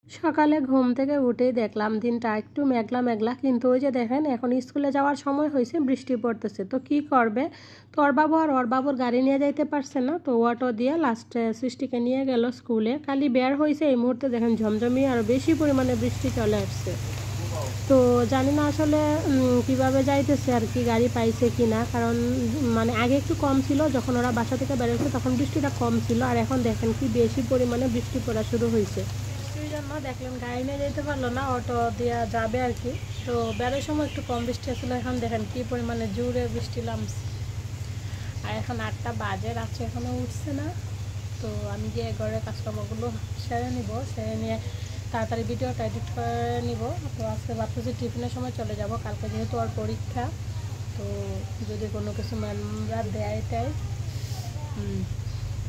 সকালে ঘুম থেকে উঠেই দেখলাম দিনটা একটু মেঘলা মেঘলা, কিন্তু ওই যে দেখেন এখন স্কুলে যাওয়ার সময় হয়েছে, বৃষ্টি পড়তেছে। তো কি করবে, তো ওর বাবুর গাড়ি নিয়ে যাইতে পারছে না, তো অটো দিয়ে লাস্টে সৃষ্টিকে নিয়ে গেল স্কুলে। খালি বের হয়েছে এই মুহূর্তে দেখেন ঝমঝমি আরও বেশি পরিমাণে বৃষ্টি চলে আসছে। তো জানি না আসলে কিভাবে যাইতেছে আর কি, গাড়ি পাইছে কি না, কারণ মানে আগে একটু কম ছিল, যখন ওরা বাসা থেকে বেরোচ্ছে তখন বৃষ্টিটা কম ছিল, আর এখন দেখেন কি বেশি পরিমাণে বৃষ্টি পড়া শুরু হয়েছে। বৃষ্টির জন্য দেখলেন গাড়ি নিয়ে যেতে পারলো না, অটো দেওয়া যাবে আর কি। তো বেরোর সময় একটু কম বৃষ্টি আসলে, এখন দেখেন কি পরিমাণে জোরে বৃষ্টি নামছে। আর এখন 8টা বাজে, রাত্রে এখনও উঠছে না। তো আমি গিয়ে ঘরের কাজকর্মগুলো সেরে নিব, সেরে নিয়ে তাড়াতাড়ি ভিডিওটা এডিট করে নিব। তো আজকে ভাবতেছি টিফিনের সময় চলে যাব, কালকে যেহেতু ওর পরীক্ষা। তো যদি কোনো কিছু ম্যামরা দেয়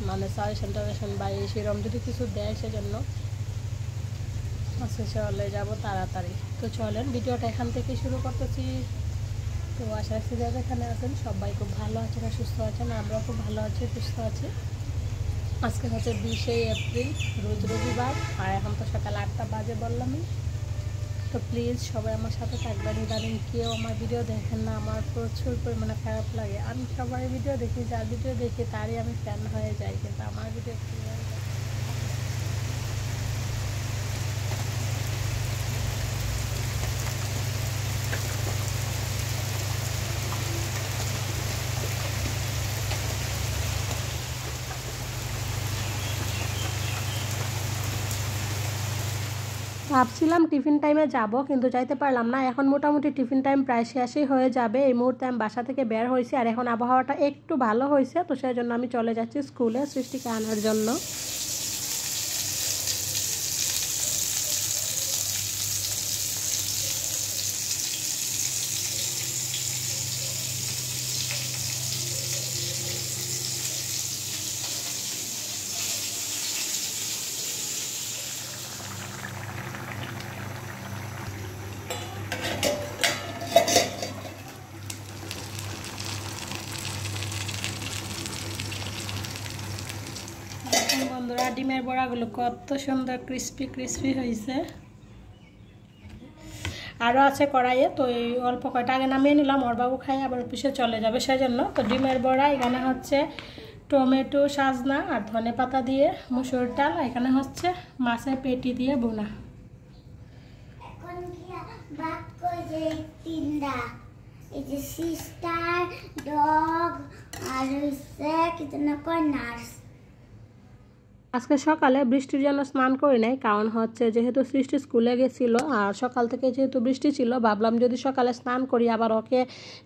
মানে সাজেশন টাজেশন বা সেরকম যদি কিছু দেয়, সেজন্য আজকে চলে যাব তাড়াতাড়ি। তো চলেন ভিডিওটা এখান থেকে শুরু করতেছি। তো আশা রাখছি যারা এখানে আছেন সবাই খুব ভালো আছেন আর সুস্থ আছেন, আমরাও খুব ভালো আছি সুস্থ আছি। আজকে হচ্ছে 20শে এপ্রিল, রোজ রবিবার, আর এখন তো সকাল 8টা বাজে বললামই। তো প্লিজ সবাই আমার সাথে থাকবেন। ইদানিং কেউ আমার ভিডিও দেখেন না, আমার প্রচুর পরিমাণে খারাপ লাগে। আমি সবার ভিডিও দেখি, যার ভিডিও দেখি তারই আমি ফ্যান হয়ে যাই, কিন্তু আমার ভিডিও ভাবছিলাম টিফিন টাইমে যাব, কিন্তু যাইতে পারলাম না। এখন মোটামুটি টিফিন টাইম প্রায় শেষই হয়ে যাবে। এই মুহূর্তে আমি বাসা থেকে বের হয়েছি, আর এখন আবহাওয়াটা একটু ভালো হয়েছে, তো সেই জন্য আমি চলে যাচ্ছি স্কুলে সৃষ্টিকে আনার জন্য। বন্ধুরা, ডিমের বড়াগুলো কত সুন্দর ক্রিস্পি ক্রিস্পি হয়েছে, আরও আছে কড়াইয়ে। তো এই অল্প কয়টা আগে নামিয়ে নিলাম, ওর বাবু খাই আবার অফিসে চলে যাবে সেজন্য। তো ডিমের বড়া এখানে হচ্ছে টমেটো, সাজনা আর ধনে পাতা দিয়ে মুসুর ডাল, এখানে হচ্ছে মাছের পেটি দিয়ে বোনা। সিস্টার ডগ আর নার্স। আজকে সকালে বৃষ্টির জন্য স্নান করি নাই, কারণ হচ্ছে যেহেতু সৃষ্টি স্কুলে গেছিল আর সকাল থেকে যেহেতু বৃষ্টি ছিল, ভাবলাম যদি সকালে স্নান করি, আবার ওকে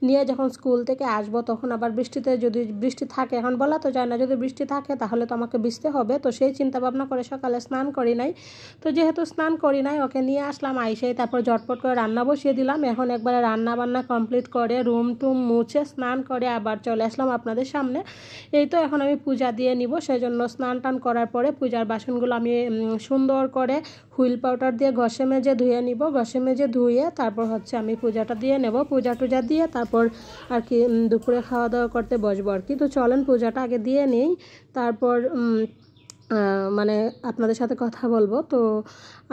নিয়ে যখন স্কুল থেকে আসবো তখন আবার বৃষ্টিতে যদি বৃষ্টি থাকে, এখন বলা তো যায় না, যদি বৃষ্টি থাকে তাহলে তো আমাকে ভিজতে হবে। তো সেই চিন্তা ভাবনা করে সকালে স্নান করি নাই। তো যেহেতু স্নান করি নাই, ওকে নিয়ে আসলাম, আইসেই তারপর ঝটপট করে রান্না বসিয়ে দিলাম। এখন একবারে রান্না বান্না কমপ্লিট করে রুম টুম মুছে স্নান করে আবার চলে আসলাম আপনাদের সামনে। এই তো এখন আমি পূজা দিয়ে নিব, সেই জন্য স্নান টান করার পরে পূজার বাসনগুলো আমি সুন্দর করে হুইল পাউডার দিয়ে ঘষে মেজে ধুয়ে নিব। ঘষে মেজে ধুয়ে তারপর হচ্ছে আমি পূজাটা দিয়ে নেব। পূজা টুজা দিয়ে তারপর আর কি দুপুরে খাওয়া দাওয়া করতে বসবো আর কি। তো চলেন পূজাটা আগে দিয়ে নিই, তারপর মানে আপনাদের সাথে কথা বলবো। তো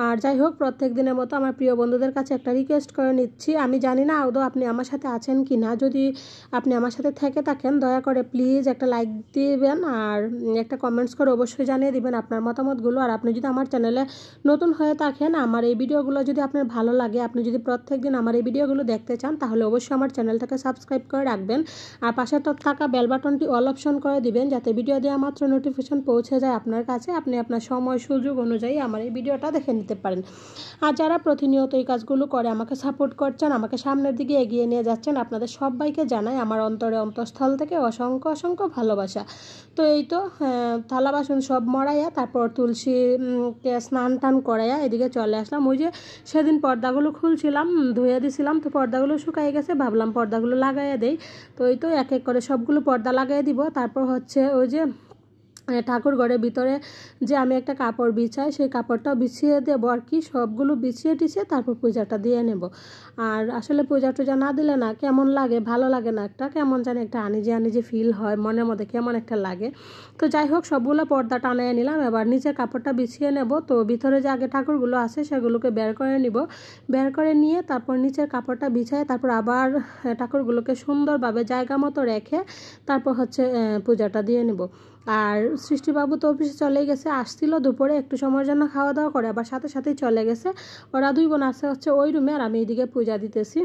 আর যাই হোক, প্রত্যেক দিনের মতো আমার প্রিয় বন্ধুদের কাছে একটা রিকোয়েস্ট করে নিচ্ছি। আমি জানি না আদৌ আপনি আমার সাথে আছেন কি না, যদি আপনি আমার সাথে থেকে থাকেন দয়া করে প্লিজ একটা লাইক দিবেন আর একটা কমেন্টস করে অবশ্যই জানিয়ে দিবেন আপনার মতামতগুলো। আর আপনি যদি আমার চ্যানেলে নতুন হয়ে থাকেন, আমার এই ভিডিওগুলো যদি আপনার ভালো লাগে, আপনি যদি প্রত্যেক দিন আমার এই ভিডিওগুলো দেখতে চান, তাহলে অবশ্যই আমার চ্যানেলটাকে সাবস্ক্রাইব করে রাখবেন আর পাশে থাকা বেল বাটনটি অল অপশন করে দিবেন, যাতে ভিডিও দেওয়া মাত্র নোটিফিকেশন পৌঁছে যায় আপনার কাছে, আপনি আপনার সময় সুযোগ অনুযায়ী আমার এই ভিডিওটা দেখে নিতে পারেন। আর যারা প্রতিনিয়ত এই কাজগুলো করে আমাকে সাপোর্ট করছেন, আমাকে সামনের দিকে এগিয়ে নিয়ে যাচ্ছেন, আপনাদের সবাইকে জানাই আমার অন্তরে অন্তঃস্থল থেকে অসংখ্য অসংখ্য ভালোবাসা। তো এই তো থালা বাসন সব মরাইয়া তারপর তুলসীকে স্নান টান করাইয়া এদিকে চলে আসলাম। ওই যে সেদিন পর্দাগুলো খুলছিলাম, ধুয়ে দিছিলাম, তো পর্দাগুলো শুকাই গেছে, ভাবলাম পর্দাগুলো লাগাইয়া দেই। তো এই তো এক এক করে সবগুলো পর্দা লাগাই দিব। তারপর হচ্ছে ওই যে ঠাকুর ঘরের ভিতরে যে আমি একটা কাপড় বিছাই, সেই কাপড়টাও বিছিয়ে দেবো আর কি, সবগুলো বিছিয়ে টিছিয়ে তারপর পূজাটা দিয়ে নেব। আর আসলে পূজা টুজা না দিলে না কেমন লাগে, ভালো লাগে না, একটা কেমন জানি একটা আনিজে আনিজে ফিল হয় মনের মধ্যে, কেমন একটা লাগে। তো যাই হোক, সবগুলো পর্দা টানিয়ে নিলাম, এবার নিচে কাপড়টা বিছিয়ে নেব। তো ভিতরে যে আগে ঠাকুরগুলো আছে সেগুলোকে বের করে নিব, বের করে নিয়ে তারপর নিচের কাপড়টা বিছায় তারপর আবার ঠাকুরগুলোকে সুন্দরভাবে জায়গা মতো রেখে তারপর হচ্ছে পূজাটা দিয়ে নেব। আর সৃষ্টিবাবু তো অফিসে চলে গেছে, আসছিল দুপুরে একটু সময়ের জন্য খাওয়া দাওয়া করে আবার সাথে সাথেই চলে গেছে। ওরা দুই বোন আছে হচ্ছে ওই রুমে, আর আমি এইদিকে পূজা দিতেছি।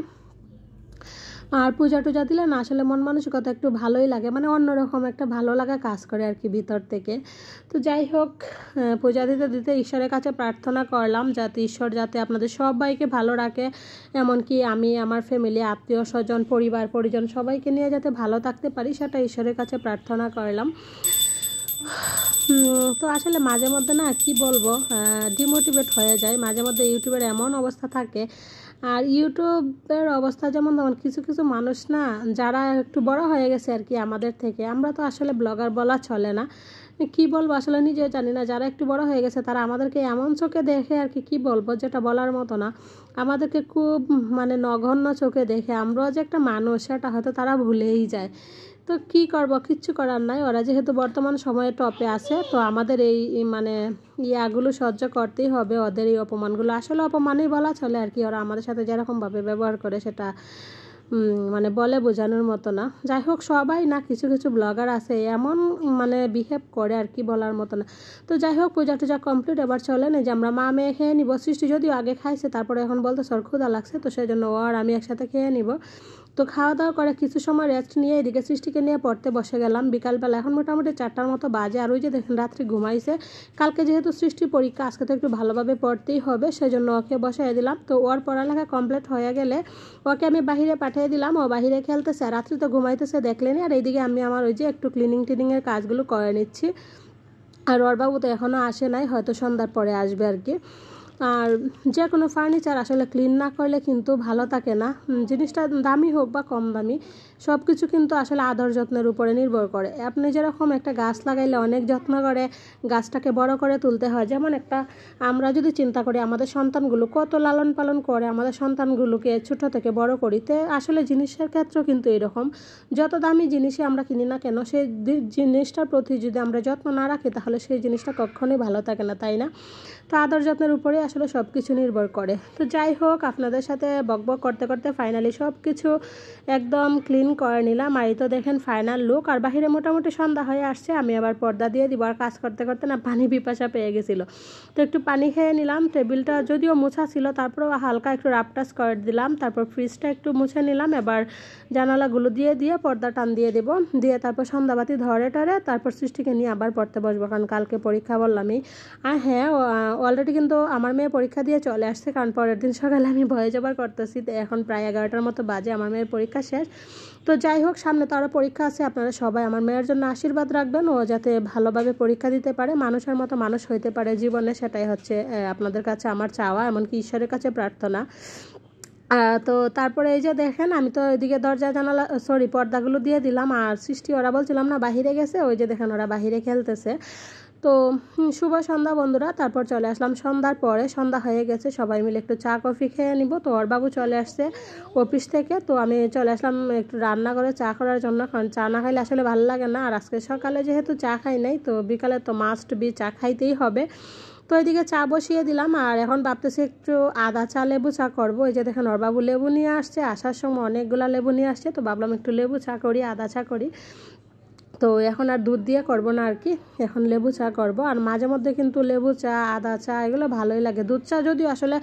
আর পূজা টুজা দিলে না আসলে মন মানসিকতা একটু ভালোই লাগে, মানে অন্যরকম একটা ভালো লাগা কাজ করে আর কি ভিতর থেকে। তো যাই হোক, পূজা দিতে দিতে ঈশ্বরের কাছে প্রার্থনা করলাম যাতে ঈশ্বর যাতে আপনাদের সবাইকে ভালো রাখে, এমনকি আমি আমার ফ্যামিলি, আত্মীয় স্বজন, পরিবার পরিজন সবাইকে নিয়ে যাতে ভালো থাকতে পারি, সেটা ঈশ্বরের কাছে প্রার্থনা করলাম। তো আসলে মাঝে মধ্যে না কি বলবো, ডিমোটিভেট হয়ে যায় মাঝে মধ্যে, ইউটিউবের এমন অবস্থা থাকে। আর ইউটিউবের অবস্থা যেমন তেমন কিছু কিছু মানুষ না যারা একটু বড় হয়ে গেছে আর কি আমাদের থেকে, আমরা তো আসলে ব্লগার বলা চলে না, কি বলবো আসলে নিজেও জানি না, যারা একটু বড় হয়ে গেছে তারা আমাদেরকে এমন চোখে দেখে আর কি বলবো যেটা বলার মতো না, আমাদেরকে খুব মানে নগণ্য চোখে দেখে, আমরাও যে একটা মানুষ সেটা হয়তো তারা ভুলেই যায়। তো কি করব, কিচ্ছু করার নাই, ওরা যেহেতু বর্তমান সময়ে টপে আছে, তো আমাদের এই মানে ইয়াগুলো সহ্য করতেই হবে, ওদের এই অপমানগুলো আসলে অপমানই বলা চলে আর কি, ওরা আমাদের সাথে যেরকমভাবে ব্যবহার করে সেটা মানে বলে বোঝানোর মতো না। যাই হোক, সবাই না, কিছু কিছু ব্লগার আছে এমন মানে বিহেভ করে আর কি বলার মতো না। তো যাই হোক, পূজা টুজা কমপ্লিট, এবার চলে না যে আমরা মা মেয়ে খেয়ে নিব। সৃষ্টি যদিও আগে খাইছে, তারপরে এখন বলতে সর ক্ষুধা লাগছে, তো সেই জন্য ও আর আমি একসাথে খেয়ে নিব। তো খাওয়া দাওয়া করে কিছু সময় রেস্ট নিয়ে এদিকে সৃষ্টিকে নিয়ে পড়তে বসে গেলাম বিকালবেলা, এখন মোটামুটি 4টার মতো বাজে। আর ওই যে দেখেন রাত্রে ঘুমাইছে, কালকে যেহেতু সৃষ্টির পরীক্ষা, আজকে তো একটু ভালোভাবে পড়তেই হবে, সেজন্য ওকে বসাই দিলাম। তো ওর পড়ালেখা কমপ্লিট হয়ে গেলে ওকে আমি বাহিরে পাঠিয়ে দিলাম, ও বাহিরে খেলতেছে, রাত্রে তো ঘুমাইতেছে দেখলেনি। আর এইদিকে আমি আমার ওই যে একটু ক্লিনিং টিনিংয়ের কাজগুলো করে নিচ্ছি। আর ওর বাবু তো এখনও আসে নাই, হয়তো সন্ধ্যার পরে আসবে আর কি। আর যে কোনো ফার্নিচার আসলে ক্লিন না করলে কিন্তু ভালো থাকে না, জিনিসটা দামি হোক বা কম দামি, সব কিছু কিন্তু আসলে আদর যত্নের উপরে নির্ভর করে। আপনি যেরকম একটা গাছ লাগাইলে অনেক যত্ন করে গাছটাকে বড় করে তুলতে হয়, যেমন একটা আমরা যদি চিন্তা করি আমাদের সন্তানগুলো কত লালন পালন করে আমাদের সন্তানগুলোকে ছোট থেকে বড় করিতে, আসলে জিনিসের ক্ষেত্রেও কিন্তু এরকম, যত দামি জিনিসই আমরা কিনি না কেন, সেই জিনিসটার প্রতি যদি আমরা যত্ন না রাখি তাহলে সেই জিনিসটা কখনোই ভালো থাকে না, তাই না? তো আদর যত্নের উপরে আসলে সব কিছু নির্ভর করে। তো যাই হোক, আপনাদের সাথে বকবক করতে করতে ফাইনালি সব কিছু একদম ক্লিন করে নিলাম। আর এই তো দেখেন ফাইনাল লুক। আর বাহিরে মোটামুটি সন্ধ্যা হয়ে আসছে, আমি আবার পর্দা দিয়ে দিব। আর কাজ করতে করতে না পানি পিপাসা পেয়ে গেছিলো, তো একটু পানি খেয়ে নিলাম। টেবিলটা যদিও মোছা ছিল, তারপরেও হালকা একটু রাপটাস করে দিলাম। তারপর ফ্রিজটা একটু মুছে নিলাম। এবার জানালাগুলো দিয়ে দিয়ে পর্দা টান দিয়ে দেবো, দিয়ে তারপর সন্ধ্যাবাতি ধরে টরে তারপর সৃষ্টিকে নিয়ে আবার পড়তে বসবো, কারণ কালকে পরীক্ষা বললামই। আর হ্যাঁ, অলরেডি কিন্তু আমার মেয়ে পরীক্ষা দিয়ে চলে আসছে, কারণ পরের দিন সকালে আমি ভয়েস ওভার করতেছি। তো এখন প্রায় 11টার মতো বাজে, আমার মেয়ের পরীক্ষা শেষ। তো যাই হোক, সামনে তো আরও পরীক্ষা আছে, আপনারা সবাই আমার মেয়ের জন্য আশীর্বাদ রাখবেন, ও যাতে ভালোভাবে পরীক্ষা দিতে পারে, মানুষের মতো মানুষ হইতে পারে জীবনে, সেটাই হচ্ছে আপনাদের কাছে আমার চাওয়া, এমনকি ঈশ্বরের কাছে প্রার্থনা। তো তারপরে এই যে দেখেন, আমি তো এদিকে দরজা জানালা পর্দাগুলো দিয়ে দিলাম। আর সৃষ্টি ওরা বলছিলাম না বাহিরে গেছে, ওই যে দেখেন ওরা বাহিরে খেলতেছে। তো শুভ সন্ধ্যা বন্ধুরা। তারপর চলে আসলাম সন্ধ্যার পরে, সন্ধ্যা হয়ে গেছে, সবাই মিলে একটু চা কফি খেয়ে নিব। তো ওর বাবু চলে আসছে অফিস থেকে, তো আমি চলে আসলাম একটু রান্না করে চা করার জন্য, কারণ চা না খাইলে আসলে ভালো লাগে না। আর আজকে সকালে যেহেতু চা খাই নাই, তো বিকালে তো মাস্ট বি চা খাইতেই হবে। তো এদিকে চা বসিয়ে দিলাম। আর এখন ভাবতেছি একটু আদা চা লেবু চা করবো। এই যে দেখেন ওর বাবু লেবু নিয়ে আসছে, আসার সময় অনেকগুলা লেবু নিয়ে আসছে, তো ভাবলাম একটু লেবু চা করি, আদা চা করি। তো এখন আর দুধ দিয়ে করব না আর কি, এখন লেবু চা করব। আর মাঝে মধ্যে কিন্তু লেবু চা, আদা চা এগুলো ভালোই লাগে। দুধ চা যদিও আসলে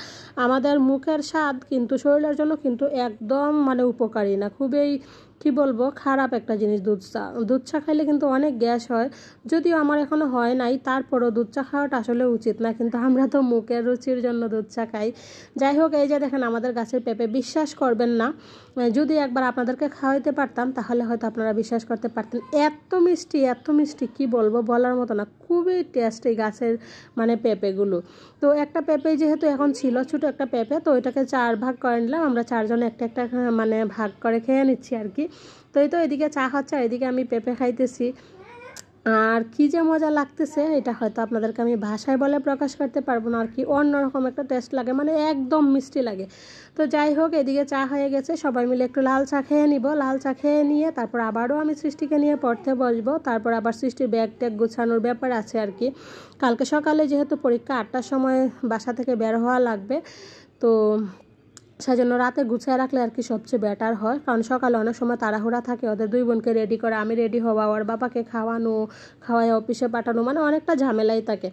আমাদের মুখের স্বাদ, কিন্তু শরীরের জন্য কিন্তু একদম মানে উপকারী না, খুবই কি বলবো খারাপ একটা জিনিস দুধ চা। দুধ চা খাইলে কিন্তু অনেক গ্যাস হয়, যদিও আমার এখনও হয় নাই, তারপরও দুধ চা খাওয়াটা আসলে উচিত না, কিন্তু আমরা তো মুখের রুচির জন্য দুধ চা খাই। যাই হোক, এই যে দেখেন আমাদের গাছের পেঁপে, বিশ্বাস করবেন না, যদি একবার আপনাদেরকে খাওয়াইতে পারতাম তাহলে হয়তো আপনারা বিশ্বাস করতে পারতেন, এত মিষ্টি এত মিষ্টি, কি বলবো বলার মতো না, খুবই টেস্ট এই গাছের মানে পেঁপেগুলো। তো একটা পেঁপে যেহেতু এখন ছিল, ছোটো একটা পেঁপে, তো ওইটাকে 4 ভাগ করে নিলাম, আমরা 4 জনে একটা একটা মানে ভাগ করে খেয়ে নিচ্ছি আর কি। তো এই তো এদিকে চা হচ্ছে, আর এদিকে আমি পেঁপে খাইতেছি। আর কি যে মজা লাগতেছে এটা হয়তো আপনাদেরকে আমি ভাষায় বলে প্রকাশ করতে পারবো না, আর কি অন্যরকম একটা টেস্ট লাগে, মানে একদম মিষ্টি লাগে। তো যাই হোক, এদিকে চা হয়ে গেছে, সবাই মিলে একটু লাল চা খেয়ে নিব। লাল চা খেয়ে নিয়ে তারপর আবারও আমি সৃষ্টিকে নিয়ে পড়তে বসবো। তারপর আবার সৃষ্টির ব্যাগ ট্যাগ গুছানোর ব্যাপার আছে আর কি। কালকে সকালে যেহেতু পরীক্ষা 8টার সময় বাসা থেকে বের হওয়া লাগবে, তো সেজন্য রাতে গুছিয়ে রাখলে আর কি সবচেয়ে বেটার হয়, কারণ সকালে অনেক সময় তাড়াহুড়া থাকে, ওদের দুই বোনকে রেডি করা, আমি রেডি হওয়া, ওর বাবাকে খাওয়াই অফিসে পাঠানো, মানে অনেকটা ঝামেলাই থাকে।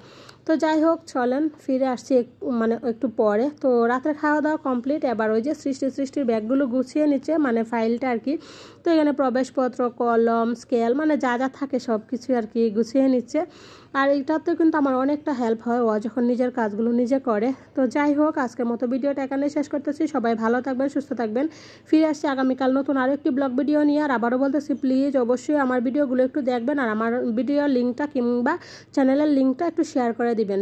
তো যাই হোক, চলেন ফিরে আসছি মানে একটু পরে। তো রাতের খাওয়া দাওয়া কমপ্লিট, এবার ওই যে সৃষ্টির ব্যাগগুলো গুছিয়ে নিচ্ছে, মানে ফাইলটা আর কি। তো এখানে প্রবেশপত্র, কলম, স্কেল, মানে যা যা থাকে সব কিছু আর কি গুছিয়ে নিচ্ছে। আর এইটাতে কিন্তু আমার অনেকটা হেল্প হয়, ও যখন নিজের কাজগুলো নিজে করে। তো যাই হোক, আজকের মতো ভিডিওটা এখানে শেষ করতেছি। সবাই ভালো থাকবেন, সুস্থ থাকবেন। ফিরে আসছি আগামীকাল নতুন আরও একটি ব্লগ ভিডিও নিয়ে। আর আবারও বলতেছি, প্লিজ অবশ্যই আমার ভিডিওগুলো একটু দেখবেন, আর আমার ভিডিওর লিঙ্কটা কিংবা চ্যানেলের লিঙ্কটা একটু শেয়ার করে দিবেন।